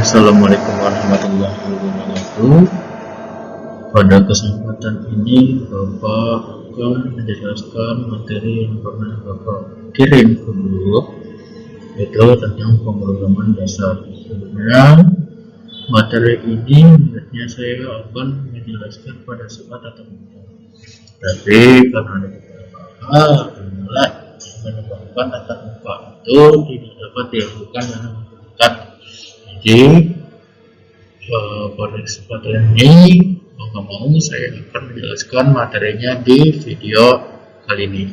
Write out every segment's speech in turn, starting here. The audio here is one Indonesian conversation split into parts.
Assalamualaikum warahmatullahi wabarakatuh. Pada kesempatan ini Bapak akan menjelaskan materi yang pernah Bapak kirim ke grup, yaitu tentang pemrograman dasar. Sebenarnya materi ini menurutnya saya akan menjelaskan pada saat tatap muka, tapi karena ada beberapa hal menyebabkan tatap muka itu tidak dapat dilakukan dalam waktu dekat. Jadi pada kesempatan ini mau saya akan menjelaskan materinya di video kali ini.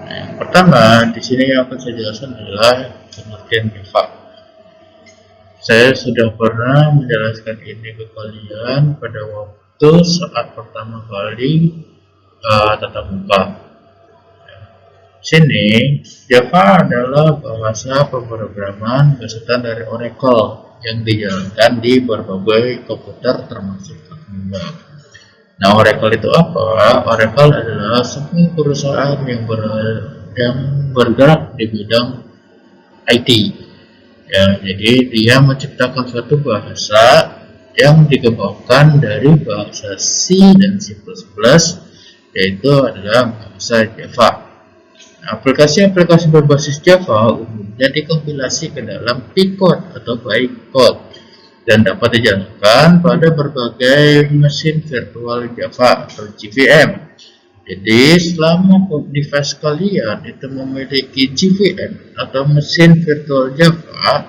Nah, yang pertama di sini yang akan saya jelaskan adalah pengertian Java. Saya sudah pernah menjelaskan ini ke kalian pada waktu saat pertama kali tatap muka. Sini, Java adalah bahasa pemrograman besutan dari Oracle yang dijalankan di berbagai komputer termasuk terminal. Nah, Oracle itu apa? Oracle adalah sebuah perusahaan yang bergerak di bidang IT. Ya, jadi dia menciptakan suatu bahasa yang dikembangkan dari bahasa C dan C++, yaitu adalah bahasa Java. Aplikasi-aplikasi berbasis Java umumnya dikompilasi ke dalam P-code atau bytecode dan dapat dijalankan pada berbagai mesin virtual Java atau JVM. Jadi selama device kalian itu memiliki JVM atau mesin virtual Java,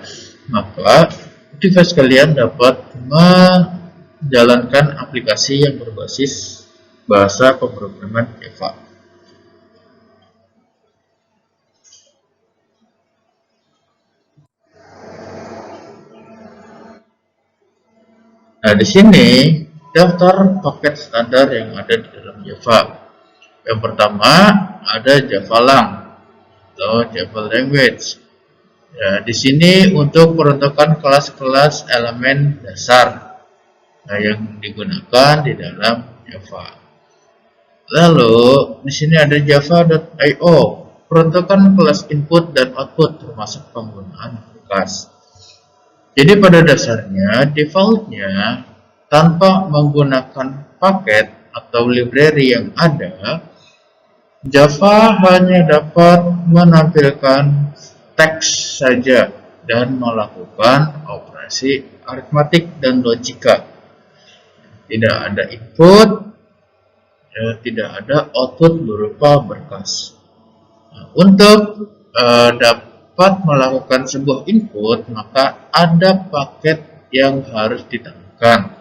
maka device kalian dapat menjalankan aplikasi yang berbasis bahasa pemrograman Java. Nah, di sini daftar paket standar yang ada di dalam Java. Yang pertama ada Javalang atau Java Language. Ya, di sini untuk peruntukan kelas-kelas elemen dasar yang digunakan di dalam Java. Lalu di sini ada Java.io, peruntukan kelas input dan output termasuk penggunaan kelas. Jadi pada dasarnya defaultnya tanpa menggunakan paket atau library yang ada, Java hanya dapat menampilkan teks saja dan melakukan operasi aritmatik dan logika. Tidak ada input, tidak ada output berupa berkas. Nah, untuk dapat melakukan sebuah input, maka ada paket yang harus ditemukan.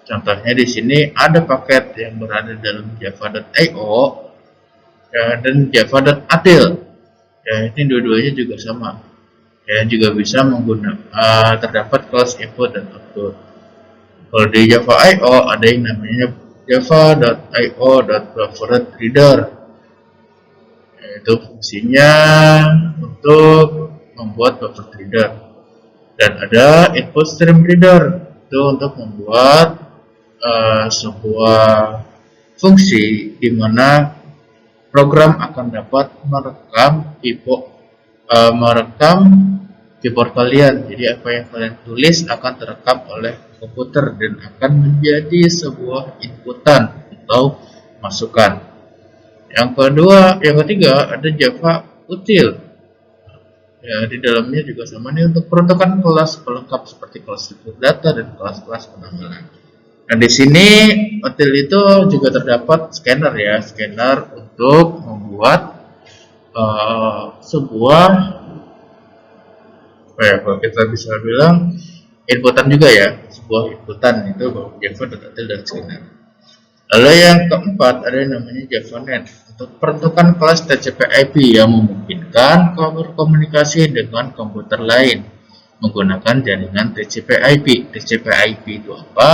Contohnya di sini ada paket yang berada dalam Java.io dan Java.util. Ya, ini dua-duanya juga sama. Ya, juga bisa menggunakan terdapat kelas input dan output. Kalau di Java.io ada yang namanya Java.io.bufferedReader. Itu fungsinya untuk membuat buffer reader, dan ada input stream reader itu untuk membuat sebuah fungsi di mana program akan dapat merekam keyboard kalian. Jadi apa yang kalian tulis akan terekam oleh komputer dan akan menjadi sebuah inputan atau masukan. Yang ketiga ada Java util. Ya, di dalamnya juga sama nih untuk peruntukan kelas pelengkap seperti kelas data dan kelas-kelas penanggalan. Dan di sini util itu juga terdapat scanner ya, scanner untuk membuat sebuah kalau kita bisa bilang inputan juga ya, sebuah inputan itu Java.util dan scanner. Lalu yang keempat ada yang namanya JavaNet untuk peruntukan kelas TCP/IP yang memungkinkan berkomunikasi dengan komputer lain menggunakan jaringan TCP/IP. TCP/IP itu apa?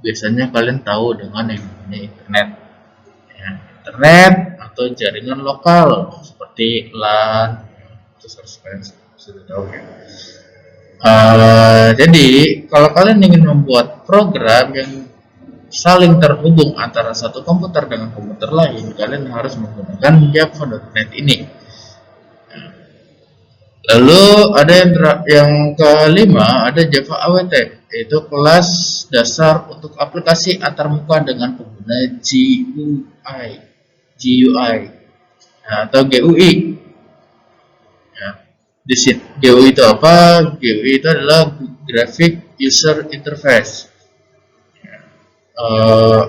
Biasanya kalian tahu dengan yang namanya internet. Ya, internet atau jaringan lokal seperti LAN, itu kalian sudah tahu ya. Jadi kalau kalian ingin membuat program yang saling terhubung antara satu komputer dengan komputer lain, kalian harus menggunakan Java.NET ini. Lalu ada yang kelima, ada Java AWT, yaitu kelas dasar untuk aplikasi antarmuka dengan pengguna GUI atau GUI. Ya, di sini GUI itu apa? GUI itu adalah Graphic User Interface.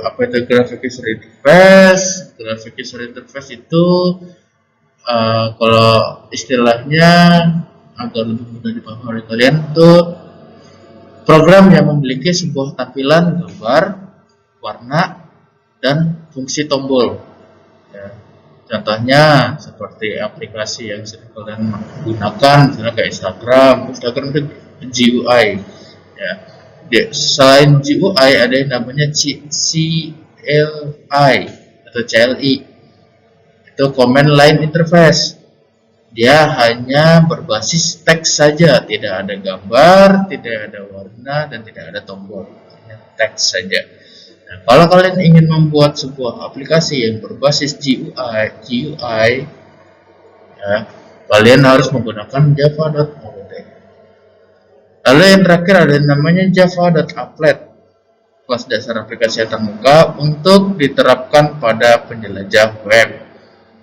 Apa itu Graphic User Interface? Graphic User Interface itu kalau istilahnya agar lebih mudah dipahami oleh kalian, itu program yang memiliki sebuah tampilan gambar, warna, dan fungsi tombol. Ya. Contohnya seperti aplikasi yang sering kalian gunakan, misalnya kayak Instagram itu GUI. Ya. Selain GUI ada yang namanya CLI atau CLI. Itu command line interface. Dia hanya berbasis teks saja, tidak ada gambar, tidak ada warna, dan tidak ada tombol, hanya teks saja. Nah, kalau kalian ingin membuat sebuah aplikasi yang berbasis GUI, ya, kalian harus menggunakan Java.AWT. Lalu yang terakhir ada yang namanya Java.Applet, kelas dasar aplikasi antarmuka untuk diterapkan pada penjelajah web.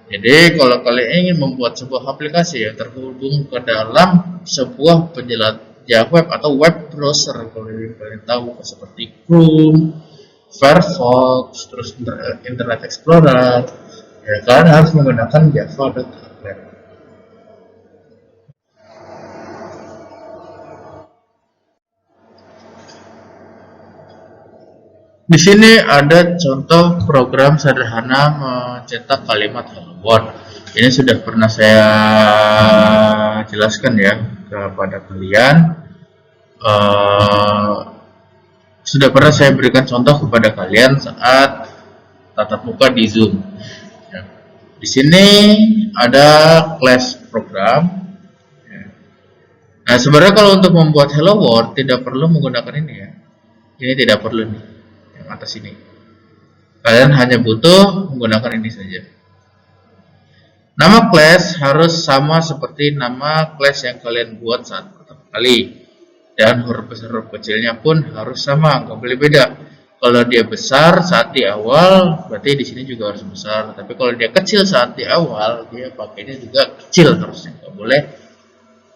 Jadi kalau kalian ingin membuat sebuah aplikasi yang terhubung ke dalam sebuah penjelajah web atau web browser, kalau kalian tahu seperti Chrome, Firefox, terus Internet Explorer, ya kalian harus menggunakan Java.Applet. Di sini ada contoh program sederhana mencetak kalimat hello world. Ini sudah pernah saya jelaskan ya kepada kalian. Sudah pernah saya berikan contoh kepada kalian saat tatap muka di Zoom. Ya. Di sini ada class program. Ya. Nah, sebenarnya kalau untuk membuat hello world tidak perlu menggunakan ini ya. Ini tidak perlu nih. Atas ini kalian hanya butuh menggunakan ini saja. Nama class harus sama seperti nama class yang kalian buat saat pertama kali, dan huruf besar huruf kecilnya pun harus sama, nggak boleh beda. Kalau dia besar saat di awal, berarti di sini juga harus besar. Tapi kalau dia kecil saat di awal, dia pakainya juga kecil harusnya, nggak boleh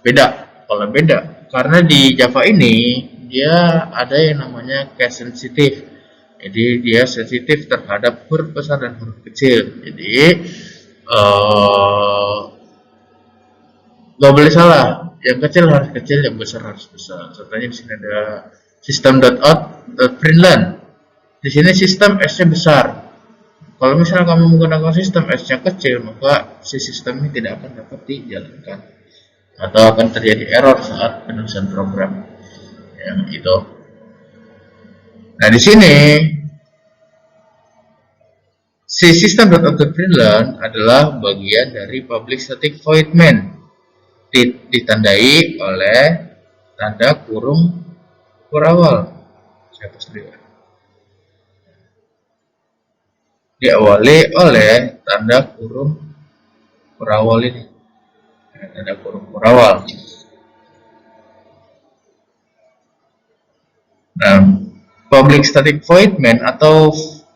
beda. Kalau beda, karena di Java ini dia ada yang namanya case sensitive. Jadi dia sensitif terhadap huruf besar dan huruf kecil. Jadi nggak boleh salah. Yang kecil harus kecil, yang besar harus besar. Contohnya di sini ada system.out.println. Di sini sistem S-nya besar. Kalau misalnya kamu menggunakan sistem S-nya kecil, maka si sistem ini tidak akan dapat dijalankan atau akan terjadi error saat penulisan program. Yang itu. Nah, di sini si system.out.println adalah bagian dari public static void main, ditandai oleh tanda kurung kurawal. Saya hapus dulu ya. Diawali oleh tanda kurung kurawal ini. Tanda kurung kurawal. Nah, public static void main atau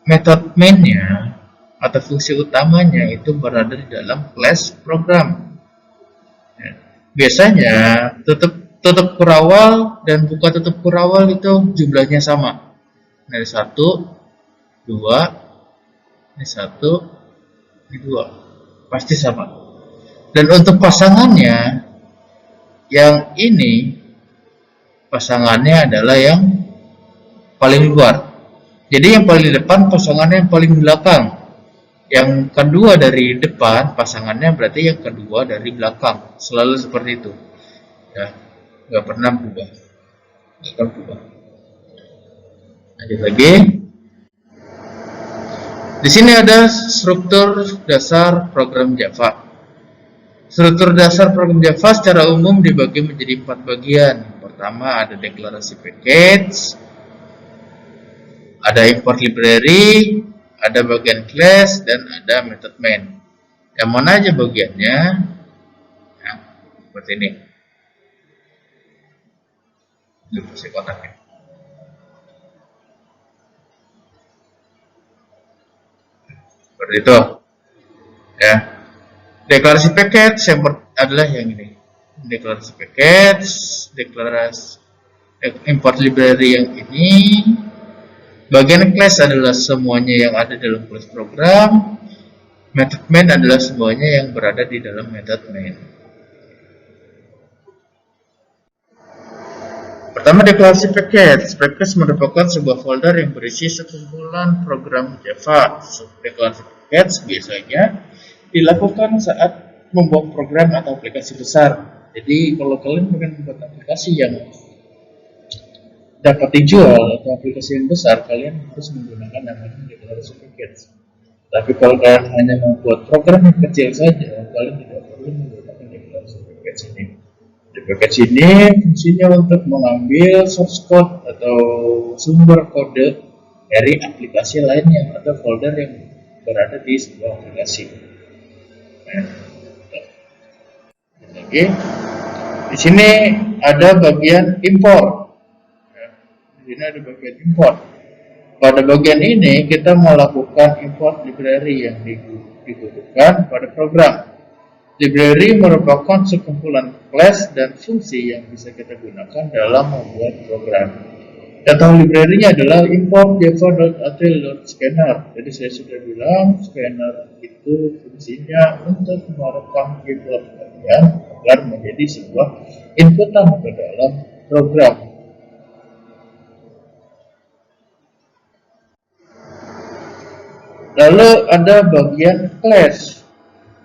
method main-nya atau fungsi utamanya itu berada di dalam class program. Ya. Biasanya tutup kurawal dan buka tutup kurawal itu jumlahnya sama. Nah, 1, 2, ini 1, ini 2, pasti sama. Dan untuk pasangannya, yang ini pasangannya adalah yang paling luar. Jadi yang paling depan pasangannya yang paling belakang. Yang kedua dari depan pasangannya berarti yang kedua dari belakang. Selalu seperti itu. Ya, nggak pernah berubah. Nggak akan berubah. Lanjut lagi. Di sini ada struktur dasar program Java. Struktur dasar program Java secara umum dibagi menjadi 4 bagian. Pertama ada deklarasi package. Ada import library, ada bagian class, dan ada method main. Yang mana aja bagiannya? Nah, seperti ini. Ini fungsi kontaknya. Seperti itu. Ya. Deklarasi package yang adalah yang ini. Deklarasi package, deklarasi import library yang ini. Bagian class adalah semuanya yang ada dalam class program. Method main adalah semuanya yang berada di dalam method main. Pertama, deklarasi package. Package merupakan sebuah folder yang berisi sekumpulan program Java. Deklarasi package biasanya dilakukan saat membuat program atau aplikasi besar. Jadi kalau kalian ingin membuat aplikasi yang dapat dijual atau aplikasi yang besar, kalian harus menggunakan namanya deklarasi package. Tapi kalau kalian hanya membuat program yang kecil saja, kalian tidak perlu menggunakan deklarasi package ini. Di package ini fungsinya untuk mengambil source code atau sumber kode dari aplikasi lainnya atau folder yang berada di sebuah aplikasi. Oke. Di sini ada bagian import. Di sini ada bagian import. Pada bagian ini kita melakukan import library yang dibutuhkan pada program. Library merupakan sekumpulan class dan fungsi yang bisa kita gunakan dalam membuat program. Contoh library-nya adalah import java.atil.scanner. Jadi saya sudah bilang scanner itu fungsinya untuk merekam keyboard kalian agar menjadi sebuah inputan ke dalam program. Lalu ada bagian class.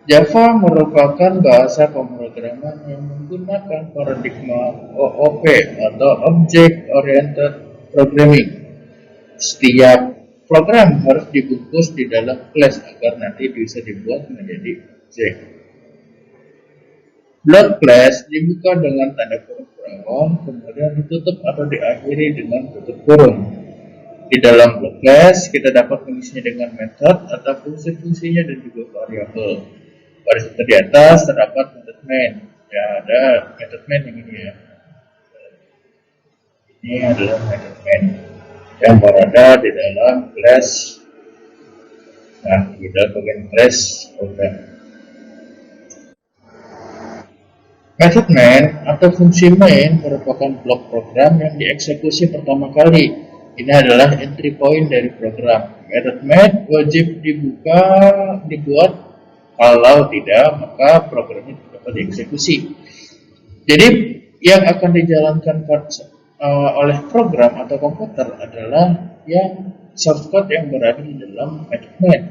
Java merupakan bahasa pemrograman yang menggunakan paradigma OOP atau Object Oriented Programming. Setiap program harus dibungkus di dalam class agar nanti bisa dibuat menjadi objek. Blok class dibuka dengan tanda kurung bracket, kemudian ditutup atau diakhiri dengan tutup kurung. Di dalam blok class kita dapat mengisinya dengan method atau fungsi-fungsinya dan juga variabel. Pada situ di atas terdapat method main. Ya, ada method main yang ini ya. Ini adalah method main yang berada di dalam class. Nah, di dalam bagian class program. Method main atau fungsi main merupakan blok program yang dieksekusi pertama kali. Ini adalah entry point dari program. Method main wajib dibuat. Kalau tidak, maka programnya tidak dapat dieksekusi. Jadi, yang akan dijalankan oleh program atau komputer adalah yang shortcut yang berada di dalam method main.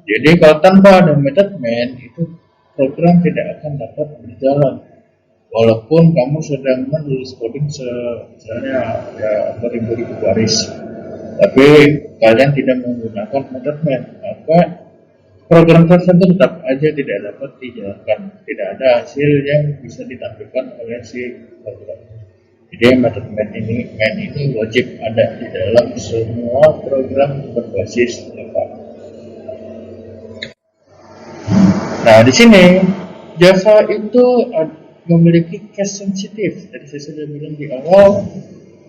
Jadi, kalau tanpa ada method main, itu program tidak akan dapat berjalan. Walaupun kamu sedang menulis coding misalnya ya beribu-ribu baris, tapi kalian tidak menggunakan method main, maka program tersebut tetap aja tidak dapat dijalankan, tidak ada hasil yang bisa ditampilkan oleh si program. Jadi method main ini wajib ada di dalam semua program berbasis Java. Nah, di sini Java itu memiliki case sensitif. Tadi saya sudah bilang di awal,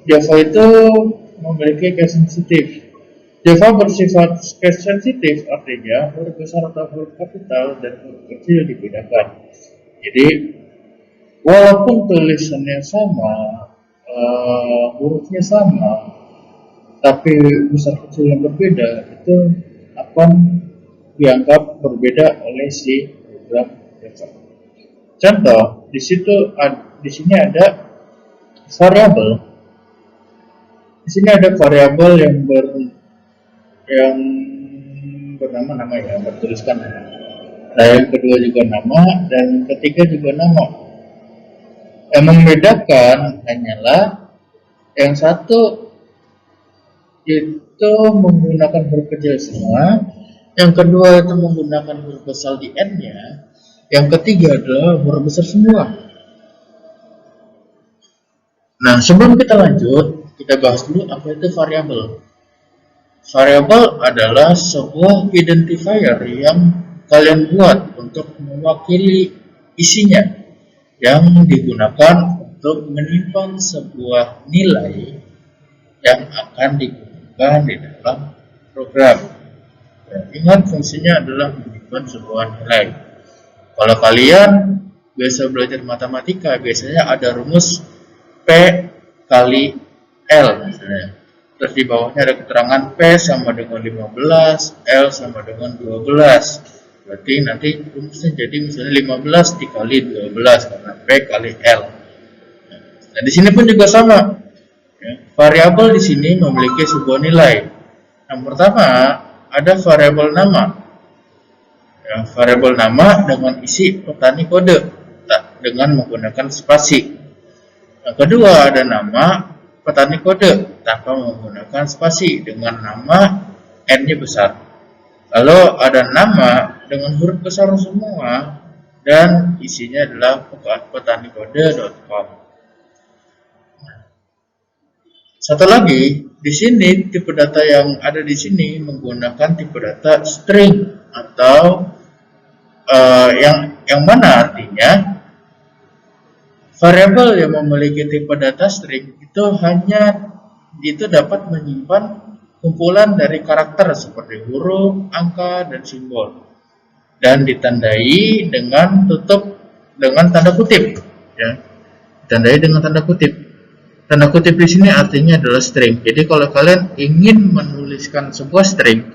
Java itu memiliki case sensitif. Java bersifat case sensitif, artinya huruf besar atau huruf kapital dan huruf kecil dibedakan. Jadi, walaupun tulisannya sama, hurufnya sama, tapi besar kecil yang berbeda, itu akan dianggap berbeda oleh si program Java. Contoh, di sini ada variabel. Di sini ada variabel yang bernama nama ya, bertuliskan nama. Nah, yang kedua juga nama dan yang ketiga juga nama. Yang membedakan hanyalah yang satu itu menggunakan huruf kecil semua, yang kedua itu menggunakan huruf besar di N-nya, yang ketiga adalah huruf besar semua. Nah, sebelum kita lanjut, kita bahas dulu apa itu variabel. Variabel adalah sebuah identifier yang kalian buat untuk mewakili isinya, yang digunakan untuk menyimpan sebuah nilai yang akan digunakan di dalam program. Dan ingat, fungsinya adalah menyimpan sebuah nilai. Kalau kalian biasa belajar matematika, biasanya ada rumus P kali L misalnya. Terus di bawahnya ada keterangan P sama dengan 15, L sama dengan 12. Berarti nanti rumusnya jadi misalnya 15 dikali 12 karena P kali L. Nah, di sini pun juga sama. Ya, variabel di sini memiliki sebuah nilai. Yang pertama ada variabel nama. Ya, variabel nama dengan isi petani kode dengan menggunakan spasi. Yang kedua ada nama petani kode tanpa menggunakan spasi dengan nama N-nya besar. Lalu ada nama dengan huruf besar semua dan isinya adalah petanikode.com. Satu lagi, di sini tipe data yang ada di sini menggunakan tipe data string atau yang mana artinya variabel yang memiliki tipe data string itu dapat menyimpan kumpulan dari karakter seperti huruf, angka, dan simbol, dan ditandai dengan tanda kutip. Ya, ditandai dengan tanda kutip. Tanda kutip di sini artinya adalah string. Jadi kalau kalian ingin menuliskan sebuah string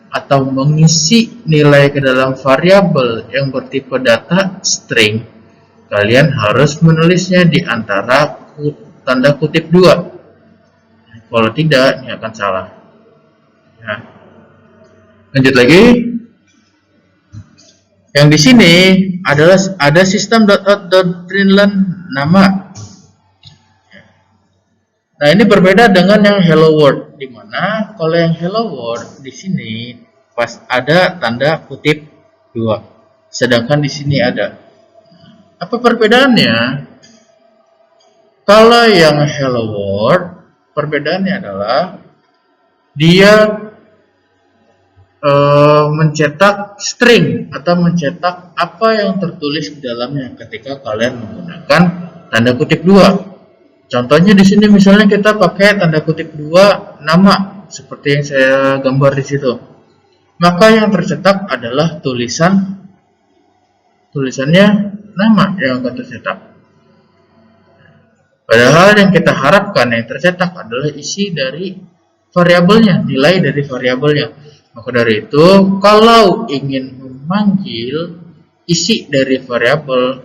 atau mengisi nilai ke dalam variabel yang bertipe data string, kalian harus menulisnya di antara tanda kutip 2. Kalau tidak, ini akan salah. Ya. Lanjut lagi. Yang di sini ada system.out.println nama. Nah, ini berbeda dengan yang hello world, di mana kalau yang hello world di sini pas ada tanda kutip 2, sedangkan di sini ada. Apa perbedaannya? Kalau yang hello world, perbedaannya adalah dia mencetak string atau mencetak apa yang tertulis di dalamnya ketika kalian menggunakan tanda kutip 2. Contohnya di sini misalnya kita pakai tanda kutip 2 nama seperti yang saya gambar di situ. Maka yang tercetak adalah tulisannya nama yang akan tercetak. Padahal yang kita harapkan yang tercetak adalah isi dari variabelnya, nilai dari variabelnya. Maka dari itu, kalau ingin memanggil isi dari variabel,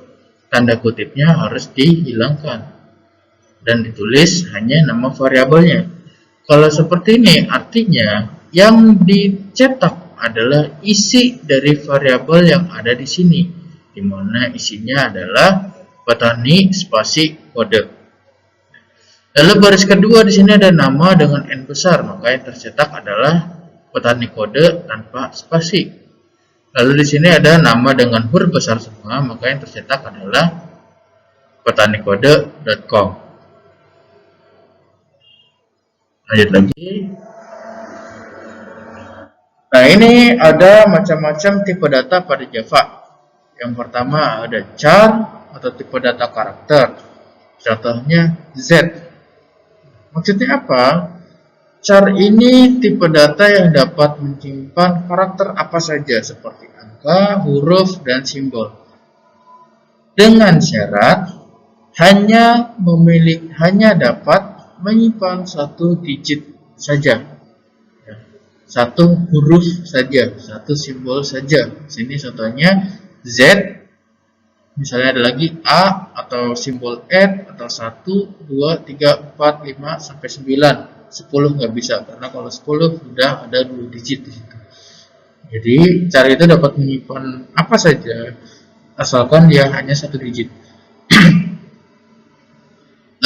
tanda kutipnya harus dihilangkan dan ditulis hanya nama variabelnya. Kalau seperti ini, artinya yang dicetak adalah isi dari variabel yang ada di sini, di mana isinya adalah petani spasi kode. Lalu baris kedua di sini ada nama dengan N besar, maka yang tercetak adalah petani kode tanpa spasi. Lalu di sini ada nama dengan huruf besar semua, maka yang tercetak adalah petanikode.com. Lanjut lagi. Nah, ini ada macam-macam tipe data pada Java. Yang pertama ada char atau tipe data karakter. Contohnya Z. Maksudnya apa? Char ini tipe data yang dapat menyimpan karakter apa saja seperti angka, huruf, dan simbol. Dengan syarat hanya dapat menyimpan satu digit saja, satu huruf saja, satu simbol saja. Sini contohnya Z, misalnya ada lagi A atau simbol add atau 1, 2, 3, 4, 5 sampai 9. 10 nggak bisa karena kalau 10 sudah ada 2 digit di situ. Jadi cara itu dapat menyimpan apa saja asalkan dia hanya satu digit.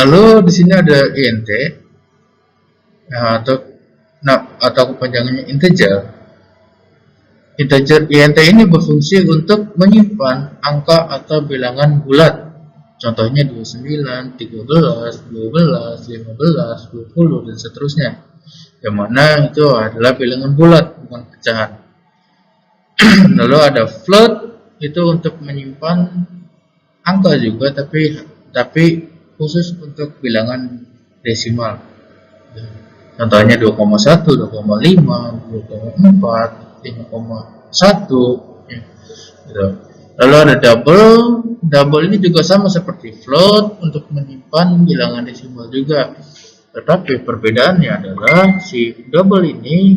Lalu di sini ada int atau kepanjangannya integer. Integer int ini berfungsi untuk menyimpan angka atau bilangan bulat Contohnya 29, 13, 12, 15, 20, dan seterusnya. Yang mana itu adalah bilangan bulat, bukan pecahan. Lalu ada float, itu untuk menyimpan angka juga, tapi khusus untuk bilangan desimal. Contohnya 2,1, 2,5, 2,4, 5,1. Gitu. Lalu ada double ini juga sama seperti float untuk menyimpan bilangan desimal juga. Tetapi perbedaannya adalah si double ini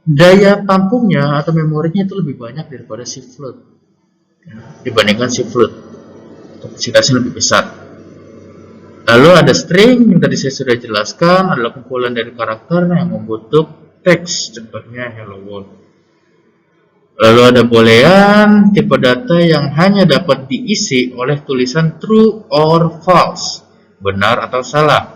daya tampungnya atau memorinya itu lebih banyak daripada si float, dibandingkan si float. Kapasitasnya lebih besar. Lalu ada string yang tadi saya sudah jelaskan, adalah kumpulan dari karakter yang membentuk teks, contohnya hello world. Lalu ada boolean, tipe data yang hanya dapat diisi oleh tulisan true or false, benar atau salah.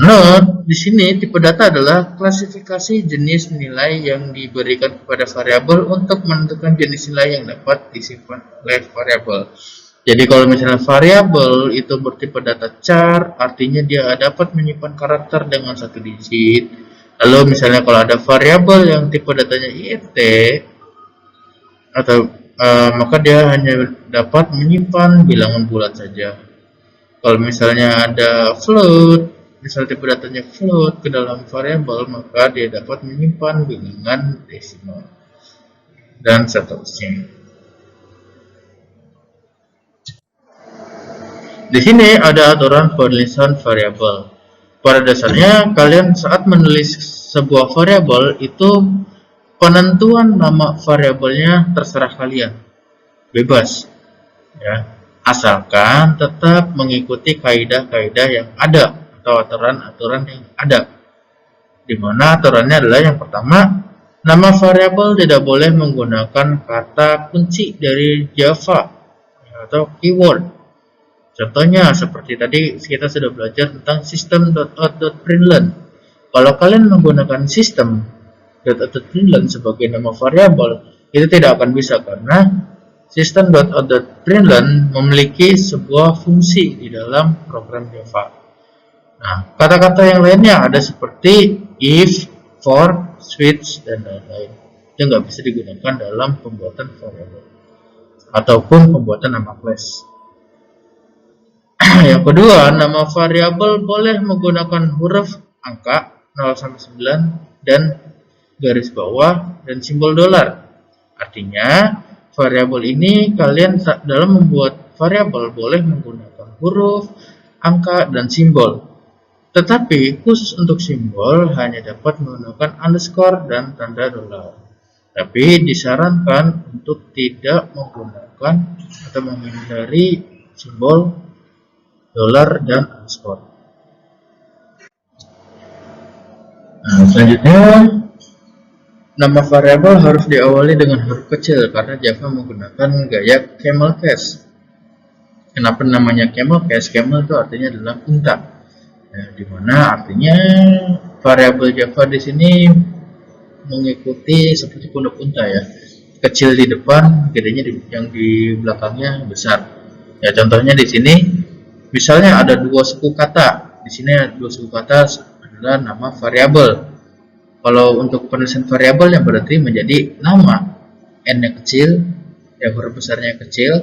Note, di sini tipe data adalah klasifikasi jenis nilai yang diberikan kepada variabel untuk menentukan jenis nilai yang dapat disimpan oleh variabel. Jadi kalau misalnya variabel itu bertipe data char, artinya dia dapat menyimpan karakter dengan satu digit. Lalu misalnya kalau ada variabel yang tipe datanya int, atau maka dia hanya dapat menyimpan bilangan bulat saja. Kalau misalnya ada float, misal tipe datanya float ke dalam variabel, maka dia dapat menyimpan bilangan desimal dan seterusnya. Di sini ada aturan penulisan variabel. Pada dasarnya kalian saat menulis sebuah variabel itu penentuan nama variabelnya terserah kalian, bebas, ya, asalkan tetap mengikuti kaidah-kaidah yang ada atau aturan-aturan yang ada, di mana aturannya adalah yang pertama, nama variabel tidak boleh menggunakan kata kunci dari Java atau keyword. Contohnya seperti tadi kita sudah belajar tentang system.out.println. Kalau kalian menggunakan system.out.println sebagai nama variabel, itu tidak akan bisa karena system.out.println memiliki sebuah fungsi di dalam program Java. Nah, kata-kata yang lainnya ada seperti if, for, switch, dan lain-lain. Itu nggak bisa digunakan dalam pembuatan variabel ataupun pembuatan nama class. Yang kedua, nama variabel boleh menggunakan huruf angka 0 sampai 9 dan garis bawah dan simbol dolar. Artinya, variabel ini kalian dalam membuat variabel boleh menggunakan huruf, angka, dan simbol. Tetapi khusus untuk simbol hanya dapat menggunakan underscore dan tanda dolar. Tapi disarankan untuk tidak menggunakan atau menghindari simbol dolar dan underscore. Nah, selanjutnya nama variabel harus diawali dengan huruf kecil karena Java menggunakan gaya camel case. Kenapa namanya camel case? Camel itu artinya adalah unta. Nah, dimana artinya variabel Java di sini mengikuti seperti punuk unta ya. Kecil di depan, gedenya yang di belakangnya besar. Ya, contohnya di sini misalnya ada dua suku kata. Di sini ada dua suku kata adalah nama variabel. Kalau untuk penulisan variabel yang berarti menjadi nama, n-nya kecil, ya huruf besarnya kecil,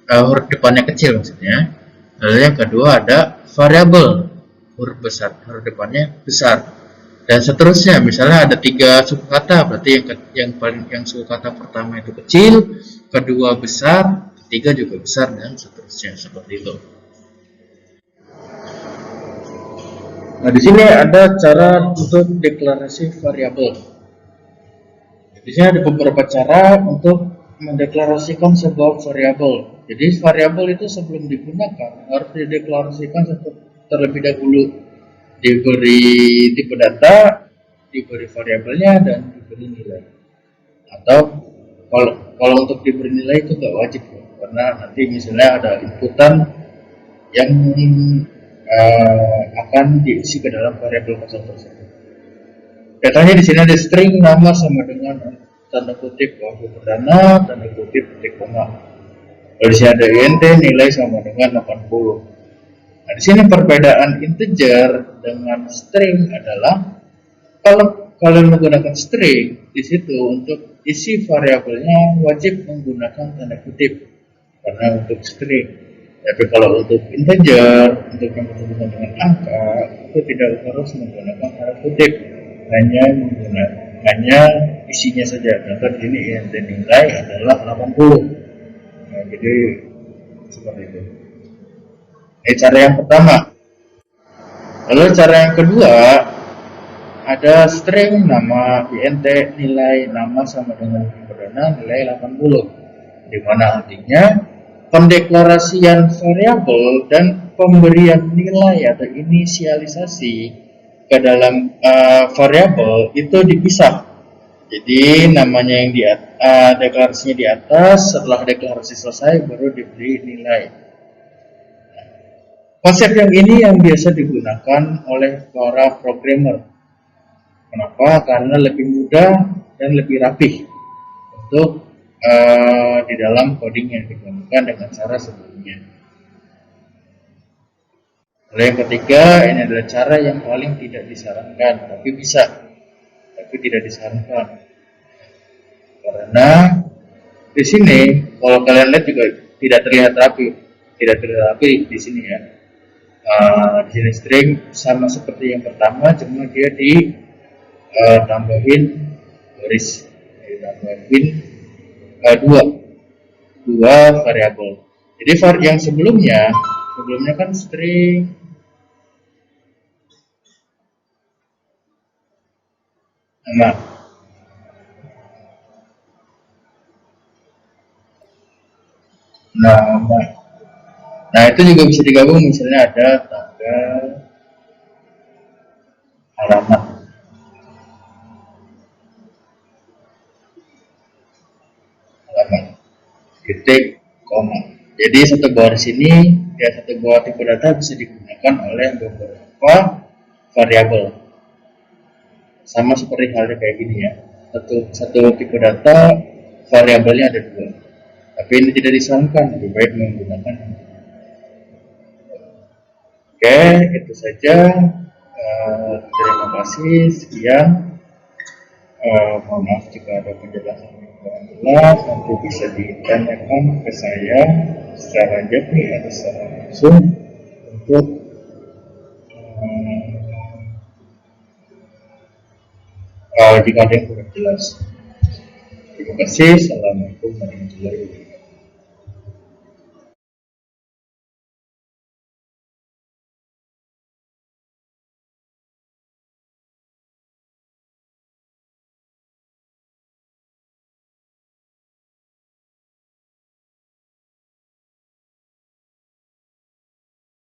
huruf depannya kecil maksudnya. Lalu yang kedua ada variabel, huruf besar, huruf depannya besar, dan seterusnya. Misalnya ada tiga suku kata, berarti yang suku kata pertama itu kecil, kedua besar, ketiga juga besar, dan seterusnya seperti itu. Nah, di sini ada cara untuk deklarasi variabel. Di sini ada beberapa cara untuk mendeklarasikan sebuah variabel. Jadi variabel itu sebelum digunakan harus dideklarasikan terlebih dahulu. Diberi tipe data, diberi variabelnya, dan diberi nilai. Atau kalau untuk diberi nilai itu nggak wajib, karena nanti misalnya ada inputan yang akan diisi ke dalam variabel kosong tersebut. Datanya di sini ada string nama sama dengan tanda kutip waktu perdana, tanda kutip titik koma. Kalau di sini ada int nilai sama dengan 80. Nah, di sini perbedaan integer dengan string adalah kalau kalian menggunakan string di situ untuk isi variabelnya wajib menggunakan tanda kutip karena untuk string. Tapi kalau untuk integer, untuk yang berhubungan dengan angka, itu tidak harus menggunakan tanda kutip, hanya isinya saja. Contoh di sini int nilai adalah 80. Nah, jadi seperti itu. Ini cara yang pertama. Lalu cara yang kedua, ada string nama int nilai nama sama dengan perdana nilai 80, di mana artinya pendeklarasian variabel dan pemberian nilai atau inisialisasi ke dalam variabel itu dipisah. Jadi namanya yang deklarasinya di atas, setelah deklarasi selesai baru diberi nilai. Konsep yang ini yang biasa digunakan oleh para programmer. Kenapa? Karena lebih mudah dan lebih rapih untuk di dalam coding yang digunakan dengan cara sebelumnya. Lalu yang ketiga, ini adalah cara yang paling tidak disarankan, tapi tidak disarankan. Karena di sini kalau kalian lihat juga tidak terlihat rapi di sini ya. Di sini string sama seperti yang pertama, cuma dia tambahin garis, tambahin dua variabel. Jadi yang sebelumnya kan string nama. Nah, itu juga bisa digabung, misalnya ada tanggal, alamat. Titik, koma. Jadi satu baris ini ya, satu buah tipe data bisa digunakan oleh beberapa variabel. Sama seperti halnya kayak gini ya. Satu tipe data variabelnya ada dua. Tapi ini tidak disarankan, lebih baik menggunakan. Oke, itu saja. Terima kasih. Sekian. Mohon maaf jika ada penjelasan yang kurang jelas, nanti bisa ditanyakan ke saya secara japri atau secara langsung untuk jika ada yang kurang jelas. Terima kasih. Assalamualaikum warahmatullahi wabarakatuh.